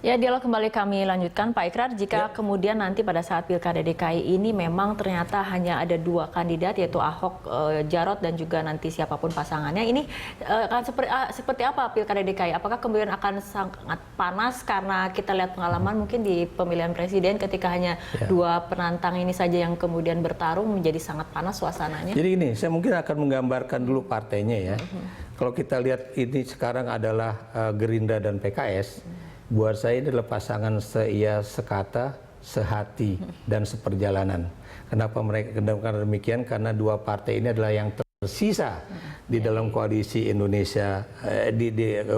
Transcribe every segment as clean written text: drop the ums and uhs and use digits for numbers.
Ya, dialog kembali kami lanjutkan, Pak Ikrar. Jika kemudian nanti pada saat Pilkada DKI ini memang ternyata hanya ada dua kandidat, yaitu Ahok, Jarot, dan juga nanti siapapun pasangannya, ini akan seperti apa Pilkada DKI? Apakah kemudian akan sangat panas karena kita lihat pengalaman mungkin di pemilihan presiden ketika hanya dua penantang ini saja yang kemudian bertarung menjadi sangat panas suasananya? Jadi ini, saya mungkin akan menggambarkan dulu partainya ya. Kalau kita lihat ini sekarang adalah Gerindra dan PKS. Buat saya ini adalah pasangan sekata, sehati, dan seperjalanan. Kenapa demikian? Karena dua partai ini adalah yang tersisa di dalam koalisi Indonesia, di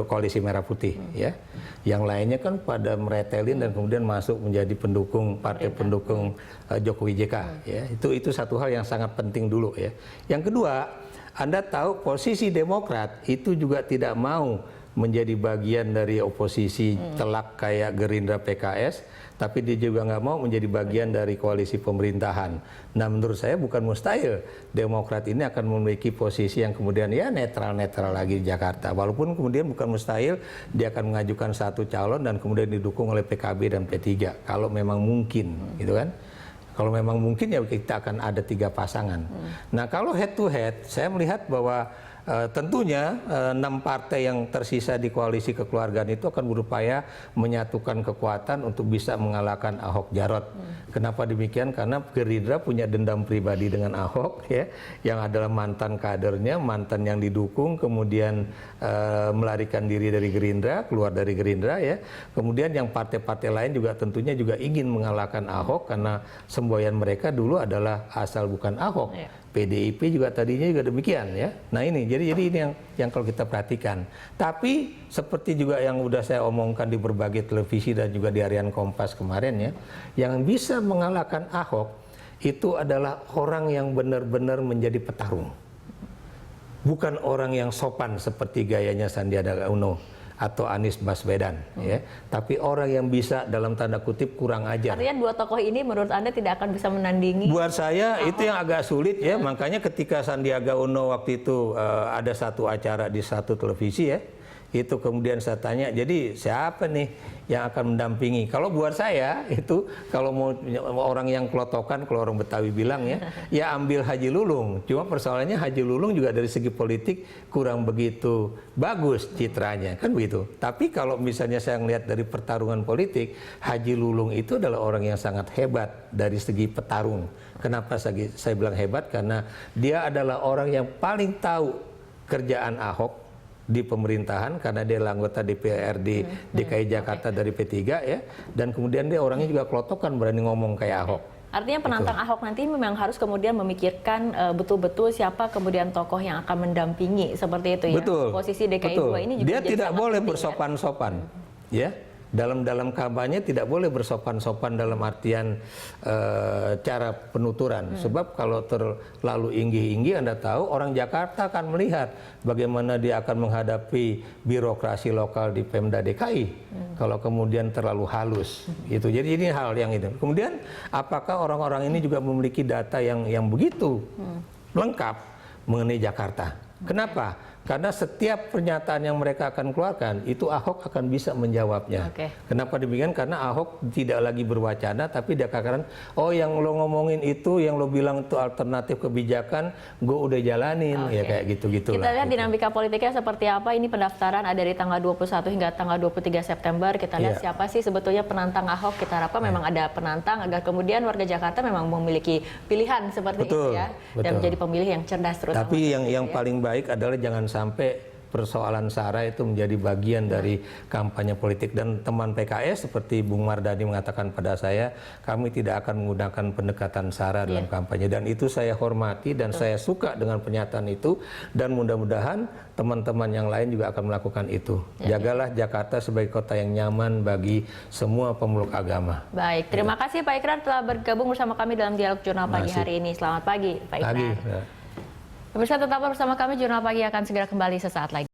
koalisi Merah Putih. Ya. Yang lainnya kan pada meretelin dan kemudian masuk menjadi pendukung partai pendukung Jokowi JK. Ya. Itu satu hal yang sangat penting dulu. Ya. Yang kedua, Anda tahu posisi Demokrat itu juga tidak mau menjadi bagian dari oposisi telak kayak Gerindra PKS, tapi dia juga nggak mau menjadi bagian dari koalisi pemerintahan. Nah, menurut saya bukan mustahil Demokrat ini akan memiliki posisi yang kemudian ya netral-netral lagi di Jakarta. Walaupun kemudian bukan mustahil dia akan mengajukan satu calon dan kemudian didukung oleh PKB dan P3 kalau memang mungkin, gitu kan? Kalau memang mungkin ya kita akan ada 3 pasangan. Nah, kalau head to head, saya melihat bahwa tentunya 6 partai yang tersisa di koalisi kekeluargaan itu akan berupaya menyatukan kekuatan untuk bisa mengalahkan Ahok Jarot. Kenapa demikian? Karena Gerindra punya dendam pribadi dengan Ahok ya, yang adalah mantan kadernya, mantan yang didukung, kemudian melarikan diri dari Gerindra, keluar dari Gerindra ya. Kemudian yang partai-partai lain juga tentunya juga ingin mengalahkan Ahok karena semboyan mereka dulu adalah asal bukan Ahok. PDIP juga tadinya juga demikian ya. Nah ini jadi ini yang kalau kita perhatikan. Tapi seperti juga yang udah saya omongkan di berbagai televisi dan juga di Harian Kompas kemarin ya, yang bisa mengalahkan Ahok itu adalah orang yang benar-benar menjadi petarung. Bukan orang yang sopan seperti gayanya Sandiaga Uno atau Anies Baswedan, ya, tapi orang yang bisa dalam tanda kutip kurang ajar. Artinya dua tokoh ini menurut Anda tidak akan bisa menandingi? Buat saya itu yang agak sulit ya, makanya ketika Sandiaga Uno waktu itu ada satu acara di satu televisi ya, itu kemudian saya tanya, jadi siapa nih yang akan mendampingi? Kalau buat saya itu kalau mau orang yang kelotokan, kalau orang Betawi bilang ya ambil Haji Lulung. Cuma persoalannya Haji Lulung juga dari segi politik kurang begitu bagus citranya, kan begitu. Tapi kalau misalnya saya melihat dari pertarungan politik, Haji Lulung itu adalah orang yang sangat hebat dari segi petarung. Kenapa saya bilang hebat? Karena dia adalah orang yang paling tahu kerjaan Ahok di pemerintahan karena dia anggota DPRD DKI Jakarta dari P3 ya, dan kemudian dia orangnya juga kelotokan, berani ngomong kayak Ahok. Artinya penantang Ahok nanti memang harus kemudian memikirkan betul-betul siapa kemudian tokoh yang akan mendampingi seperti itu ya. Betul. Posisi DKI 2 ini juga dia tidak boleh penting, bersopan-sopan ya. Dalam kampanye tidak boleh bersopan-sopan dalam artian cara penuturan. Sebab kalau terlalu inggi-inggi, Anda tahu orang Jakarta akan melihat bagaimana dia akan menghadapi birokrasi lokal di Pemda DKI kalau kemudian terlalu halus. Itu. Jadi ini hal yang itu. Kemudian apakah orang-orang ini juga memiliki data yang begitu lengkap mengenai Jakarta? Kenapa? Karena setiap pernyataan yang mereka akan keluarkan, itu Ahok akan bisa menjawabnya. Kenapa demikian? Karena Ahok tidak lagi berwacana, tapi dia katakan, oh yang lo ngomongin itu, yang lo bilang itu alternatif kebijakan, gue udah jalanin, ya kayak gitu-gitu lah. Kita lihat dinamika politiknya seperti apa, ini pendaftaran ada dari tanggal 21 hingga tanggal 23 September, kita lihat siapa sih sebetulnya penantang Ahok, kita harapkan memang ada penantang, agar kemudian warga Jakarta memang memiliki pilihan seperti itu ya, dan menjadi pemilih yang cerdas terutama. Tapi yang paling baik adalah jangan sampai persoalan SARA itu menjadi bagian dari kampanye politik. Dan teman PKS seperti Bung Mardhani mengatakan pada saya, kami tidak akan menggunakan pendekatan SARA dalam kampanye. Dan itu saya hormati dan saya suka dengan pernyataan itu. Dan mudah-mudahan teman-teman yang lain juga akan melakukan itu. Jagalah Jakarta sebagai kota yang nyaman bagi semua pemeluk agama. Baik, terima kasih Pak Ikrar telah bergabung bersama kami dalam Dialog Jurnal Pagi hari ini. Selamat pagi Pak Ikrar. Pemirsa tetaplah bersama kami, Jurnal Pagi akan segera kembali sesaat lagi.